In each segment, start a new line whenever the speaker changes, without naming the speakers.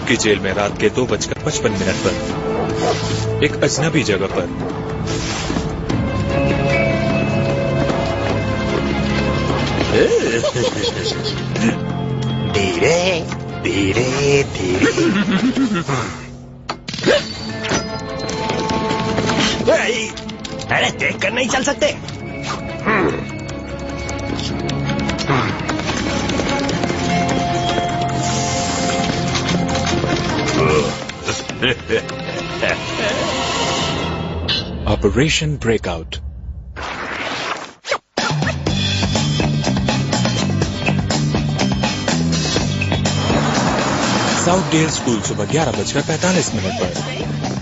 की जेल में रात के 2:55 पर एक अजनबी जगह पर
धीरे धीरे धीरे। अरे देख कर नहीं चल सकते।
Operation breakout. साउथडेल स्कूल सुबह 11:45 पर।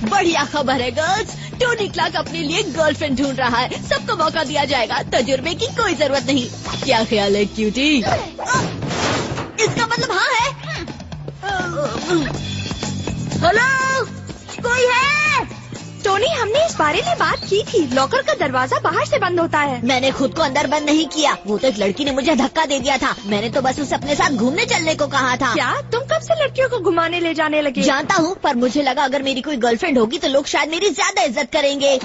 बढ़िया खबर है गर्ल्स, टोनी क्लार्क अपने लिए गर्लफ्रेंड ढूंढ रहा है। सबको मौका दिया जाएगा, तजुर्बे की कोई जरूरत नहीं। क्या ख्याल है क्यूटी? इसका मतलब हाँ है। हेलो, कोई है?
टोनी, हमने इस बारे में बात की थी। लॉकर का दरवाजा बाहर से बंद होता है।
मैंने खुद को अंदर बंद नहीं किया, वो तो एक लड़की ने मुझे धक्का दे दिया था। मैंने तो बस उसे अपने साथ घूमने चलने को कहा था।
क्या तुम कब से लड़कियों को घुमाने ले जाने लगे?
जानता हूँ, पर मुझे लगा अगर मेरी कोई गर्लफ्रेंड होगी तो लोग शायद मेरी ज्यादा इज्जत करेंगे।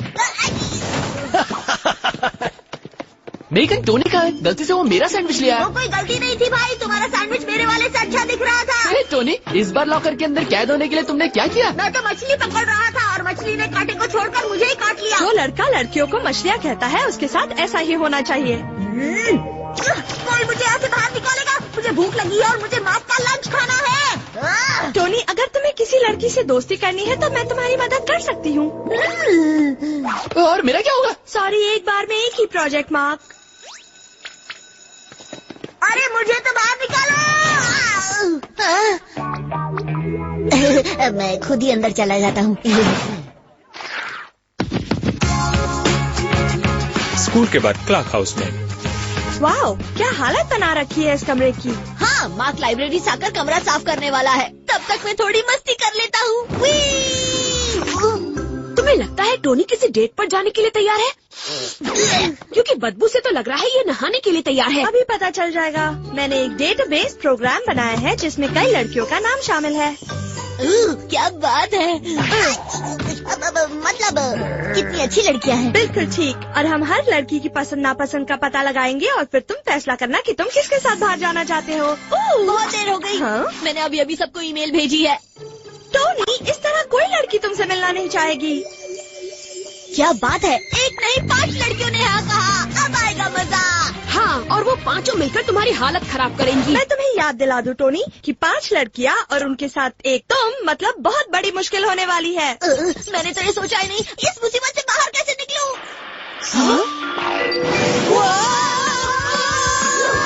मेगन, टोनी कहाँ है? गलती से वो मेरा सैंडविच लिया।
वो कोई गलती नहीं थी भाई, तुम्हारा सैंडविच मेरे वाले से अच्छा दिख रहा था।
अरे टोनी, इस बार लॉकर के अंदर कैद होने के लिए तुमने क्या किया?
मैं तो मछली पकड़ रहा था और मछली ने कांटे को छोड़कर मुझे ही काट लिया।
जो लड़का लड़कियों को मछलियाँ कहता है उसके साथ ऐसा ही होना चाहिए।
कोई मुझे यहाँ से बाहर निकालेगा? मुझे भूख लगी है और मुझे मांस का लंच खाना है।
टोनी, अगर तुम्हें किसी लड़की से दोस्ती करनी है तो मैं तुम्हारी मदद कर सकती हूँ।
और मेरा क्या होगा?
सॉरी, एक बार में एक ही प्रोजेक्ट मार्क।
अरे मुझे तो बाहर निकालो। मैं खुद ही अंदर चला जाता हूँ।
स्कूल के बाद क्लार्क हाउस में।
वाओ, क्या हालत बना रखी है इस कमरे की।
हाँ, मार्क लाइब्रेरी से आकर कमरा साफ करने वाला है। तब तक मैं थोड़ी मस्ती कर लेता हूँ।
तुम्हें लगता है टोनी किसी डेट पर जाने के लिए तैयार है? क्योंकि बदबू से तो लग रहा है ये नहाने के लिए तैयार है। अभी पता चल जाएगा। मैंने एक डेटाबेस प्रोग्राम बनाया है जिसमें कई लड़कियों का नाम शामिल है।
क्या बात है। मतलब कितनी अच्छी लड़कियां हैं।
बिल्कुल ठीक। और हम हर लड़की की पसंद नापसंद का पता लगाएंगे और फिर तुम फैसला करना कि तुम किसके साथ बाहर जाना चाहते हो।
बहुत देर हो गई।
हाँ?
मैंने अभी सबको ईमेल भेजी है।
टोनी, इस तरह कोई लड़की तुमसे मिलना नहीं चाहेगी।
क्या बात है, एक नहीं 5 लड़कियों ने हाँ कहा। अब आएगा मजा।
हाँ, और वो 5 मिलकर तुम्हारी हालत खराब करेंगी। मैं तुम्हें याद दिला दूं टोनी कि 5 लड़कियाँ और उनके साथ एक तुम, मतलब बहुत बड़ी मुश्किल होने वाली है।
मैंने तो ये सोचा ही नहीं। इस मुसीबत से बाहर कैसे निकलूं?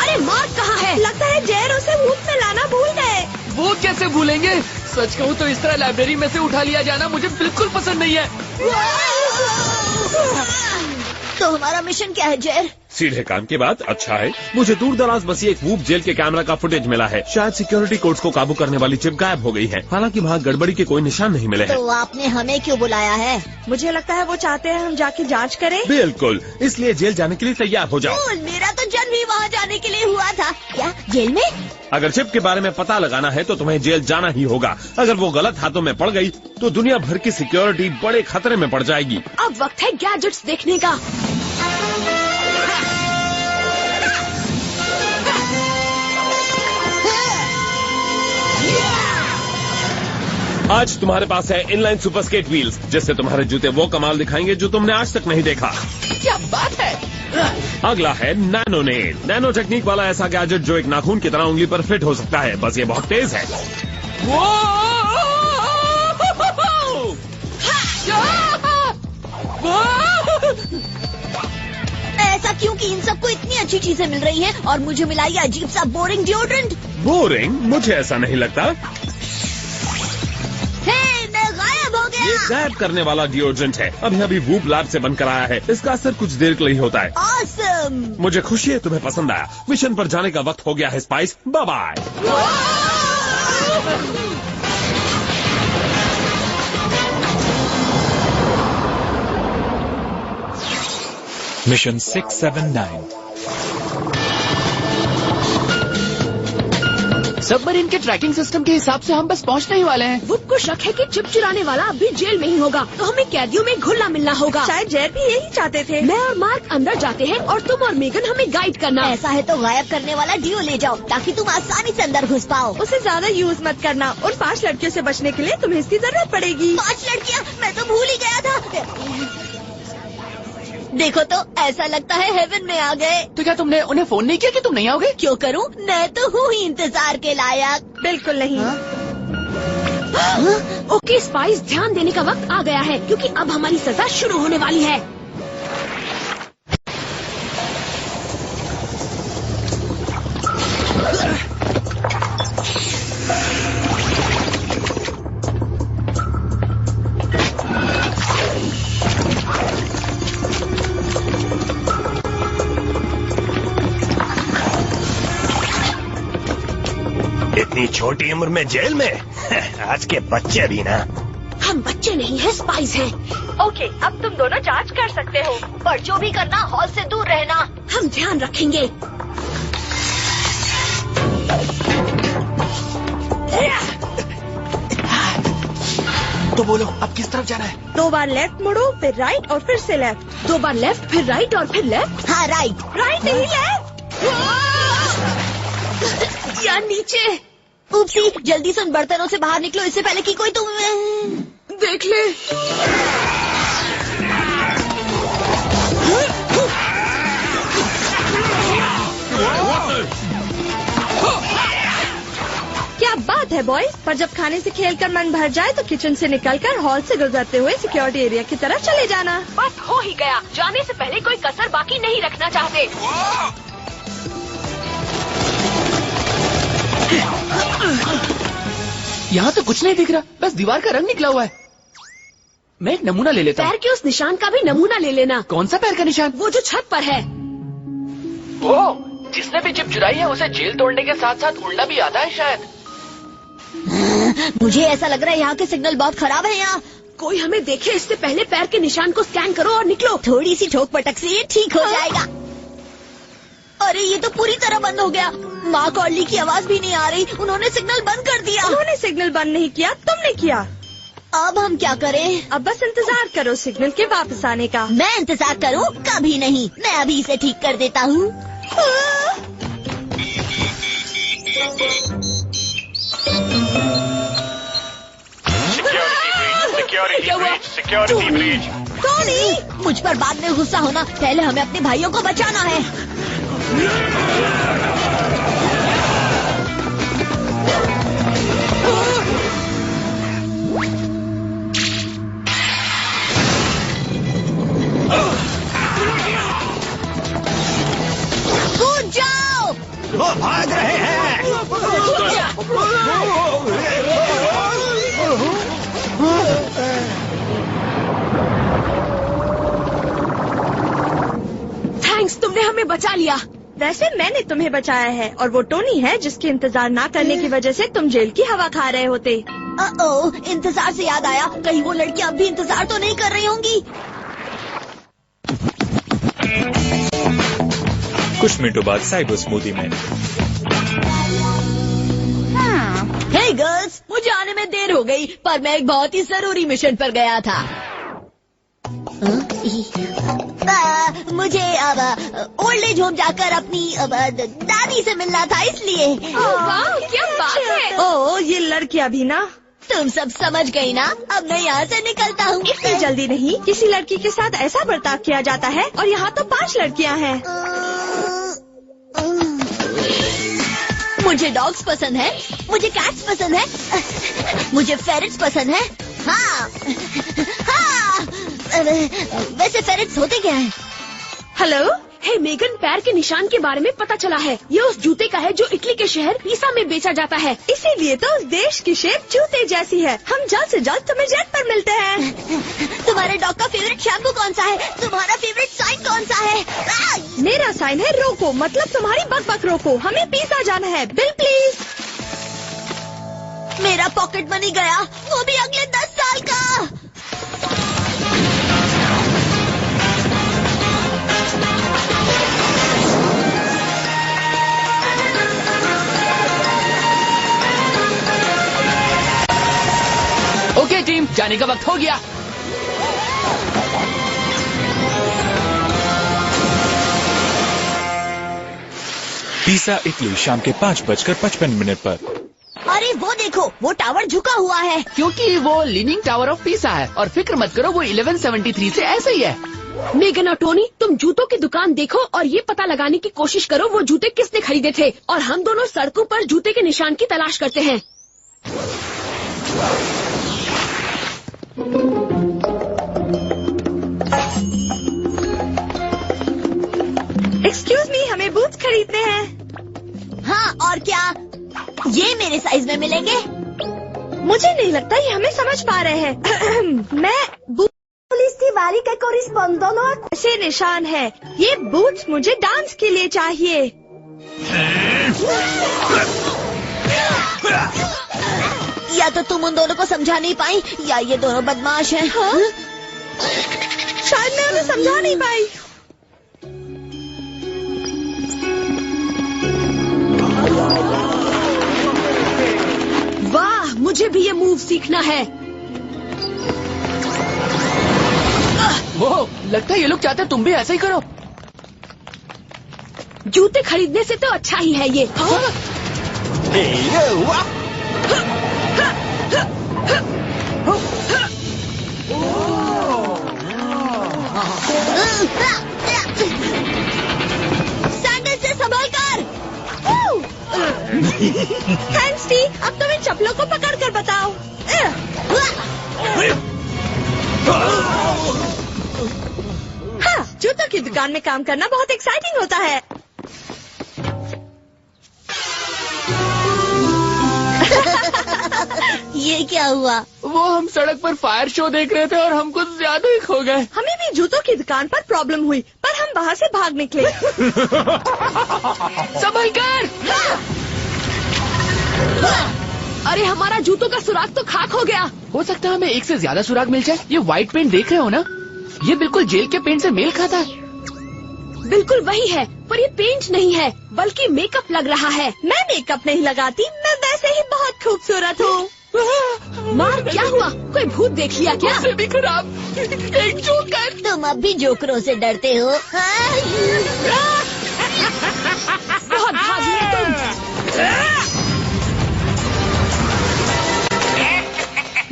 अरे मार्क कहाँ है? लगता है जैर उसे वूड में लाना भूल गए।
वो कैसे भूलेंगे? सच कहूँ तो इस तरह लाइब्रेरी में से उठा लिया जाना मुझे बिल्कुल पसंद नहीं है।
तो हमारा मिशन क्या है जैर?
सीधे काम की बात। अच्छा है, मुझे दूर दराज बसी एक वूप जेल के कैमरा का फुटेज मिला है। शायद सिक्योरिटी कोर्ट्स को काबू करने वाली चिप गायब हो गई है। हालांकि वहाँ गड़बड़ी के कोई निशान नहीं मिले हैं।
तो आपने हमें क्यों बुलाया है?
मुझे लगता है वो चाहते हैं हम जाके जांच करें।
बिल्कुल, इसलिए जेल जाने के लिए तैयार हो जाओ।
मेरा तो जन्म ही वहाँ जाने के लिए हुआ था। क्या जेल में?
अगर चिप के बारे में पता लगाना है तो तुम्हें जेल जाना ही होगा। अगर वो गलत हाथों में पड़ गई तो दुनिया भर की सिक्योरिटी बड़े खतरे में पड़ जाएगी।
अब वक्त है गैजेट्स देखने का।
आज तुम्हारे पास है इनलाइन सुपर स्केट व्हील्स, जिससे तुम्हारे जूते वो कमाल दिखाएंगे जो तुमने आज तक नहीं देखा।
क्या बात है।
अगला है नैनो नेल। नैनो टेक्निक वाला ऐसा गैजेट जो एक नाखून की तरह उंगली पर फिट हो सकता है, बस ये बहुत तेज है।
ऐसा क्यों कि इन सबको इतनी अच्छी चीजें मिल रही हैं और मुझे मिला ये अजीब सा बोरिंग डिओड्रेंट।
बोरिंग? मुझे ऐसा नहीं लगता।
मैं गायब हो गया।
ये गायब करने वाला डिओड्रेंट है। अभी वूप लैब से बनकर आया है। इसका असर कुछ देर के लिए होता है।
Awesome!
मुझे खुशी है तुम्हें पसंद आया। मिशन पर जाने का वक्त हो गया है spice. Bye bye.
Mission 679।
Submarine के ट्रैकिंग सिस्टम के हिसाब से हम बस पहुंचने ही वाले हैं।
वुड को शक है कि चिप चुराने वाला अभी जेल में ही होगा, तो हमें कैदियों में घुलना मिलना होगा।
शायद जैद भी यही चाहते थे।
मैं और मार्क अंदर जाते हैं और तुम और मेगन हमें गाइड करना।
ऐसा है तो गायब करने वाला डियो ले जाओ ताकि तुम आसानी से अंदर घुस पाओ।
उसे ज्यादा यूज मत करना। उन 5 लड़कियों से बचने के लिए तुम्हें इसकी जरूरत पड़ेगी।
5 लड़कियाँ, मैं तो भूल ही गया था। देखो तो ऐसा लगता है हेवन में आ गए।
तो क्या तुमने उन्हें फोन नहीं किया कि तुम नहीं आओगे?
क्यों करूं? मैं तो हूँ ही इंतजार के लायक।
बिल्कुल नहीं।
ओके स्पाइस, ध्यान देने का वक्त आ गया है क्योंकि अब हमारी सजा शुरू होने वाली है।
इतनी छोटी उम्र में जेल में? आज के बच्चे भी ना।
हम बच्चे नहीं हैं, स्पाइस हैं।
ओके, अब तुम दोनों जांच कर सकते हो।
पर जो भी करना हॉल से दूर रहना।
हम ध्यान रखेंगे।
तो बोलो अब किस तरफ जाना है?
2 बार लेफ्ट मुड़ो, फिर राइट और फिर से लेफ्ट।
2 बार लेफ्ट, फिर राइट और फिर लेफ्ट।
हाँ राइट।
राइट नहीं, लेफ्ट।
या नीचे।
उपसी, जल्दी से उन बर्तनों से बाहर निकलो इससे पहले कि कोई तुम
देख ले।
क्या बात है बॉयज। पर जब खाने से खेलकर मन भर जाए तो किचन से निकलकर हॉल से गुजरते हुए सिक्योरिटी एरिया की तरफ चले जाना।
बस हो ही गया। जाने से पहले कोई कसर बाकी नहीं रखना चाहते।
यहाँ तो कुछ नहीं दिख रहा, बस दीवार का रंग निकला हुआ है। मैं एक नमूना ले लेता हूँ।
पैर के उस निशान का भी नमूना ले लेना।
कौन सा पैर का निशान?
वो जो छत पर है।
ओह, जिसने भी चिप चुराई है उसे जेल तोड़ने के साथ साथ उड़ना भी आता है शायद।
मुझे ऐसा लग रहा है यहाँ के सिग्नल बहुत खराब है। यहाँ
कोई हमें देखे इससे पहले पैर के निशान को स्कैन करो और निकलो।
थोड़ी सी ठोक पटक से ये ठीक हो जाएगा। अरे ये तो पूरी तरह बंद हो गया। माँ कॉर्ली की आवाज भी नहीं आ रही। उन्होंने सिग्नल बंद कर दिया।
उन्होंने सिग्नल बंद नहीं किया, तुमने किया।
अब हम क्या करें?
अब बस इंतजार करो सिग्नल के वापस आने का।
मैं इंतजार करूं? कभी नहीं। मैं अभी इसे ठीक कर देता हूँ।
Security breach.
टोनी, मुझ पर बाद में गुस्सा होना, पहले हमें अपने भाइयों को बचाना है। कूद जाओ।
वो भाग रहे हैं।
थैंक्स, तुमने हमें बचा लिया।
वैसे मैंने तुम्हें बचाया है और वो टोनी है जिसके इंतजार ना करने की वजह से तुम जेल की हवा खा रहे होते।
इंतजार से याद आया, कहीं वो लड़कियां अब भी इंतजार तो नहीं कर रही होंगी।
कुछ मिनटों बाद साइबर स्मूदी में।
हे गर्ल्स, मुझे आने में देर हो गई पर मैं एक बहुत ही जरूरी मिशन पर गया था। मुझे अब ओल्ड एज होम जाकर अपनी दादी से मिलना था इसलिए।
वाह, क्या बात है।
ओह, ये लड़कियां भी ना।
तुम सब समझ गई ना? अब मैं यहाँ से निकलता हूँ।
इतनी जल्दी नहीं। किसी लड़की के साथ ऐसा बर्ताव किया जाता है और यहाँ तो 5 लड़कियाँ हैं।
मुझे डॉग्स पसंद है, मुझे कैट्स पसंद है, मुझे फेरेट्स पसंद है। हाँ, हाँ। वैसे फेरेट्स होते क्या हैं?
हेलो,
हे मेगन, पैर के निशान के बारे में पता चला है। ये उस जूते का है जो इटली के शहर पीसा में बेचा जाता है।
इसीलिए तो उस देश की शेप जूते जैसी है। हम जल्द से जल्द तुम्हें जेट पर मिलते हैं।
तुम्हारे डॉग का फेवरेट शैम्पू कौन सा है? तुम्हारा फेवरेट साइन कौन सा है?
मेरा साइन है रोको, मतलब तुम्हारी बक रोको। हमें पिज़्ज़ा जाना है। Bill please.
मेरा पॉकेट मनी गया, वो भी अगले 10 साल का।
जाने का वक्त हो गया।
पिज़्ज़ा इटली शाम के 5:55 पर।
अरे वो देखो, वो टावर झुका हुआ है।
क्योंकि वो लीनिंग टावर ऑफ पिज़्ज़ा है और फिक्र मत करो, वो 1173 से ऐसे ही है।
मेगन और टोनी, तुम जूतों की दुकान देखो और ये पता लगाने की कोशिश करो वो जूते किसने खरीदे थे, और हम दोनों सड़कों पर जूते के निशान की तलाश करते हैं।
एक्सक्यूज मी, हमें बूट्स खरीदने हैं।
हाँ, और क्या ये मेरे साइज में मिलेंगे?
मुझे नहीं लगता ये हमें समझ पा रहे हैं। मैं पुलिस की बारी का कोरिस्पोंडेंट से निशान है। ये बूट्स मुझे डांस के लिए चाहिए।
या तो तुम उन दोनों को समझा नहीं पाई या ये दोनों बदमाश हैं।
हाँ? शायद मैं उन्हें समझा नहीं पाई।
वाह, मुझे भी ये मूव सीखना है।
वो लगता है ये लोग चाहते हैं तुम भी ऐसा ही करो।
जूते खरीदने से तो अच्छा ही है ये। हाँ?
सैंडल से संभल कर।
थैंक्स टी, अब तुम इन चप्पलों को पकड़ कर बताओ। हाँ, जूतों की दुकान में काम करना बहुत एक्साइटिंग होता है।
ये क्या हुआ?
वो हम सड़क पर फायर शो देख रहे थे और हम कुछ ज्यादा ही खो गए।
हमें भी जूतों की दुकान पर प्रॉब्लम हुई, पर हम वहाँ से भाग निकले।
संभल कर।
अरे हमारा जूतों का सुराग तो खाक हो गया।
हो सकता है हमें एक से ज्यादा सुराग मिल जाए। ये व्हाइट पेंट देख रहे हो ना, ये बिल्कुल जेल के पेंट से मेल खाता है।
बिल्कुल वही है, पर ये पेंट नहीं है बल्कि मेकअप लग रहा है।
मैं मेकअप नहीं लगाती, मैं वैसे ही बहुत खूबसूरत हूँ।
मार, क्या हुआ? कोई भूत देख लिया क्या?
उससे भी खराब एक जोकर।
तुम अब भी जोकरों से डरते हो?
बहुत भागी है तुम।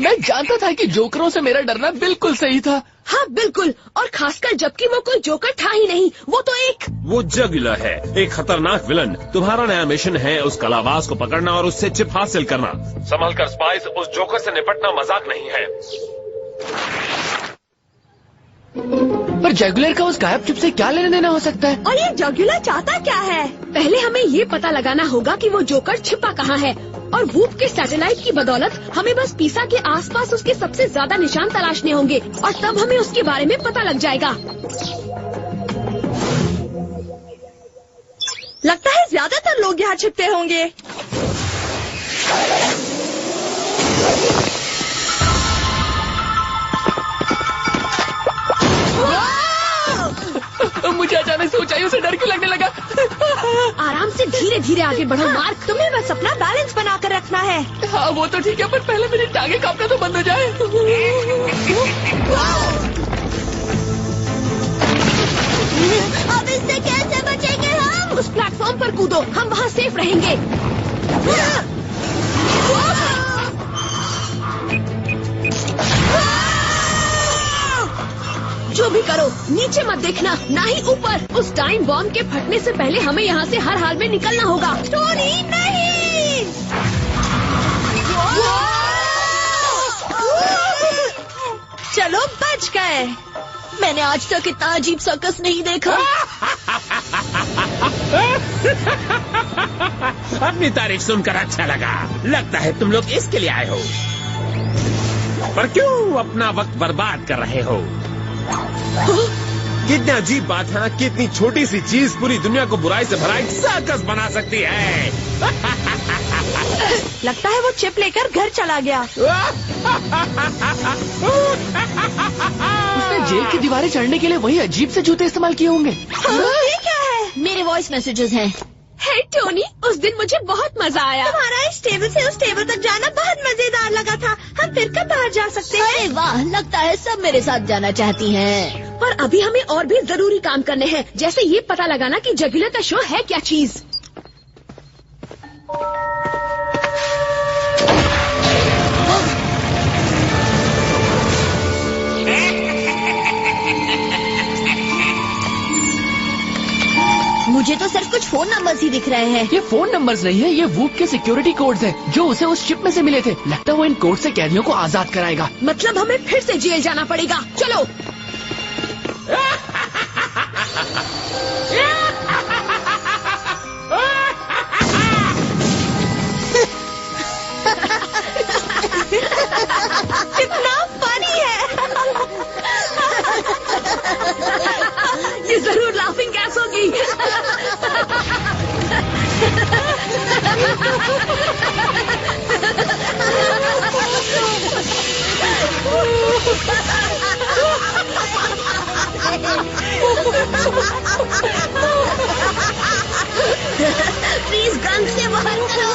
मैं जानता था कि जोकरों से मेरा डरना बिल्कुल सही था।
हाँ बिल्कुल, और खासकर जबकि वो कोई जोकर था ही नहीं, वो तो एक
वो जगुलर है, एक खतरनाक विलन। तुम्हारा नया मिशन है उस कलाबाज को पकड़ना और उससे चिप हासिल करना। संभल कर स्पाइस, उस जोकर से निपटना मजाक नहीं है।
पर जगुलर का उस गायब चिप से क्या लेना देना हो सकता है?
और ये जगुलर चाहता क्या है?
पहले हमें ये पता लगाना होगा कि वो जोकर छिपा कहाँ है, और वूप के सैटेलाइट की बदौलत हमें बस पिज़्ज़ा के आसपास उसके सबसे ज्यादा निशान तलाशने होंगे, और तब हमें उसके बारे में पता लग जाएगा।
लगता है ज्यादातर लोग यहाँ छिपते होंगे।
मुझे अचानक से ऊंचाइयों से डर क्यों लगने लगा?
आराम से धीरे धीरे आगे बढ़ो मार्क।
तुम्हें बस अपना बैलेंस बना कर रखना है।
हाँ वो तो ठीक है, पर पहले मेरी टांगे कांपना तो बंद हो जाए।
अब इससे कैसे बचेंगे हम?
उस प्लेटफॉर्म पर कूदो, हम वहाँ सेफ रहेंगे। जो भी करो, नीचे मत देखना, ना ही ऊपर। उस टाइम बॉम्ब के फटने से पहले हमें यहाँ से हर हाल में निकलना होगा।
टोनी नहीं। चलो बच गए।
मैंने आज तक इतना अजीब सर्कस नहीं देखा।
अपनी तारीफ सुनकर अच्छा लगा। लगता है तुम लोग इसके लिए आए हो, पर क्यों अपना वक्त बर्बाद कर रहे हो? कितनी अजीब बात है ना, कितनी छोटी सी चीज पूरी दुनिया को बुराई से भरा एक सर्कस बना सकती है।
लगता है वो चिप लेकर घर चला गया।
उसने जेल की दीवारें चढ़ने के लिए वही अजीब से जूते इस्तेमाल किए होंगे।
ये क्या है?
मेरे वॉइस मैसेजेस हैं।
हे टोनी, उस दिन मुझे बहुत मजा आया।
तुम्हारा इस टेबल से उस टेबल तक जाना बहुत मजेदार लगा था। हम फिर कब बाहर जा सकते हैं?
अरे वाह, लगता है सब मेरे साथ जाना चाहती हैं।
पर अभी हमें और भी जरूरी काम करने हैं, जैसे ये पता लगाना कि जगुलर का शो है क्या चीज।
मुझे तो सिर्फ कुछ फोन नंबर्स ही दिख रहे हैं।
ये फोन नंबर्स नहीं है, ये वूप के सिक्योरिटी कोड्स हैं, जो उसे उस शिप में से मिले थे। लगता है वो इन कोड से कैदियों को आजाद कराएगा।
मतलब हमें फिर से जेल जाना पड़ेगा। चलो।
कितना फनी है।
ये जरूर लाफिंग गैस होगी।
प्लीज गन से बाहर करो।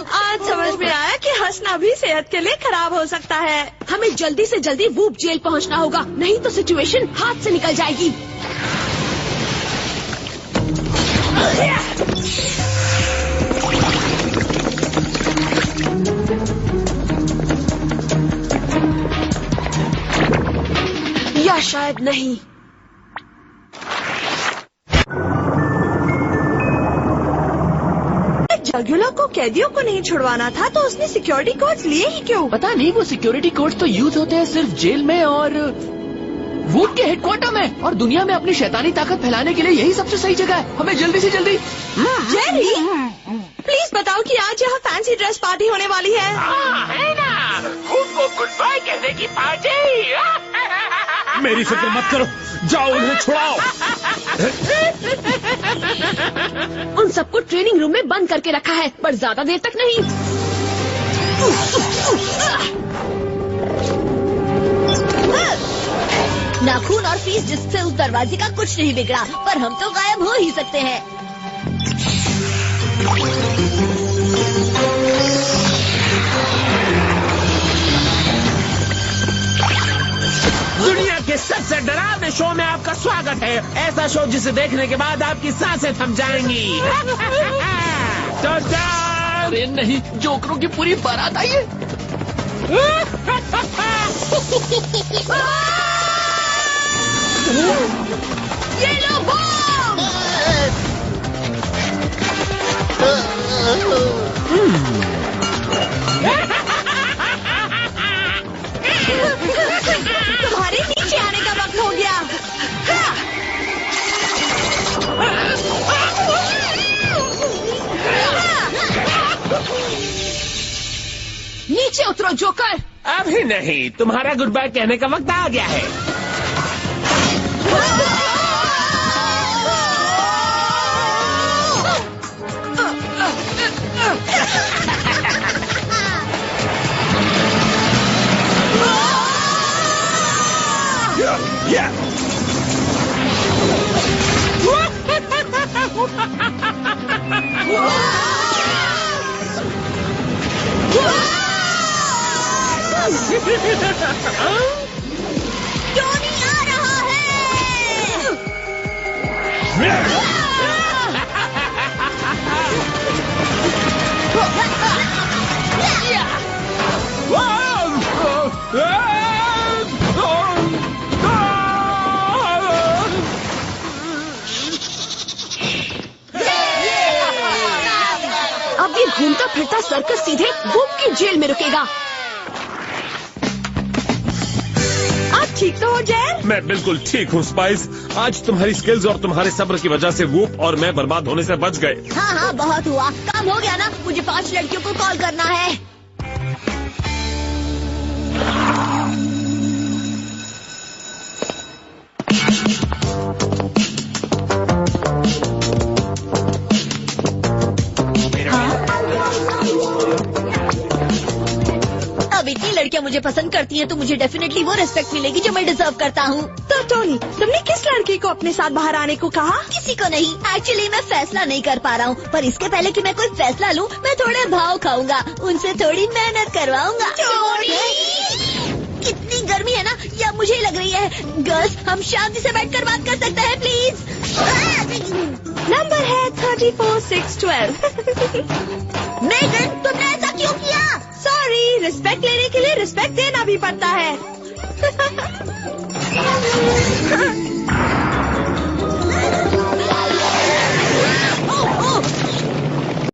आज समझ में आया कि हंसना भी सेहत के लिए खराब हो सकता है।
हमें जल्दी से जल्दी वूप जेल पहुंचना होगा, नहीं तो सिचुएशन हाथ से निकल जाएगी। या शायद नहीं।
जगुलर को कैदियों को नहीं छुड़वाना था, तो उसने सिक्योरिटी कोड्स लिए ही क्यों?
पता नहीं, वो सिक्योरिटी कोड्स तो यूज होते हैं सिर्फ जेल में और वूप के हेडक्वार्टर में, और दुनिया में अपनी शैतानी ताकत फैलाने के लिए यही सबसे सही जगह है। हमें जल्दी से जल्दी।
जेरी, प्लीज बताओ कि आज यहाँ फैंसी ड्रेस पार्टी होने वाली है।
है ना, उनको गुड बाय कहने की पार्टी।
मेरी फिक्र मत करो, जाओ उन्हें छुड़ाओ।
उन सबको ट्रेनिंग रूम में बंद करके रखा है, पर ज्यादा देर तक नहीं।
नाखून और फीस जिससे उस दरवाजे का कुछ नहीं बिगड़ा, पर हम तो गायब हो ही सकते हैं।
दुनिया के सबसे डरावने शो में आपका स्वागत है। ऐसा शो जिसे देखने के बाद आपकी सांसें थम जाएंगी।
अरे नहीं, जोकरों की पूरी बारात आई है।
ये लो बम!
तुम्हारे नीचे आने का वक्त हो गया।
नीचे उतरो जोकर।
अभी नहीं, तुम्हारा गुड बाय कहने का वक्त आ गया है।
टोनी आ रहा है।
अब ये घूमता फिरता सर्कस सीधे वूप की जेल में रुकेगा।
आप ठीक तो हो जेल?
मैं बिल्कुल ठीक हूँ स्पाइस। आज तुम्हारी स्किल्स और तुम्हारे सब्र की वजह से वूप और मैं बर्बाद होने से बच गए।
हाँ हाँ, बहुत हुआ, काम हो गया ना। मुझे 5 लड़कियों को कॉल करना है। अब इतनी लड़कियां मुझे पसंद करती हैं तो मुझे डेफिनेटली वो रिस्पेक्ट मिलेगी जो मैं डिजर्व करता हूँ।
तो टोनी, तुमने किस लड़की को अपने साथ बाहर आने को कहा?
किसी को नहीं। एक्चुअली मैं फैसला नहीं कर पा रहा हूँ, पर इसके पहले कि मैं कोई फैसला लूँ मैं थोड़े भाव खाऊंगा, उनसे थोड़ी मेहनत करवाऊंगा। कितनी गर्मी है ना, या मुझे ही लग रही है। गर्ल्स, हम शांति से बैठकर बात कर सकते हैं प्लीज?
नंबर है 34612।
मेगन, तुमने ऐसा क्यों किया?
सॉरी, रिस्पेक्ट लेने के लिए रिस्पेक्ट देना भी पड़ता है।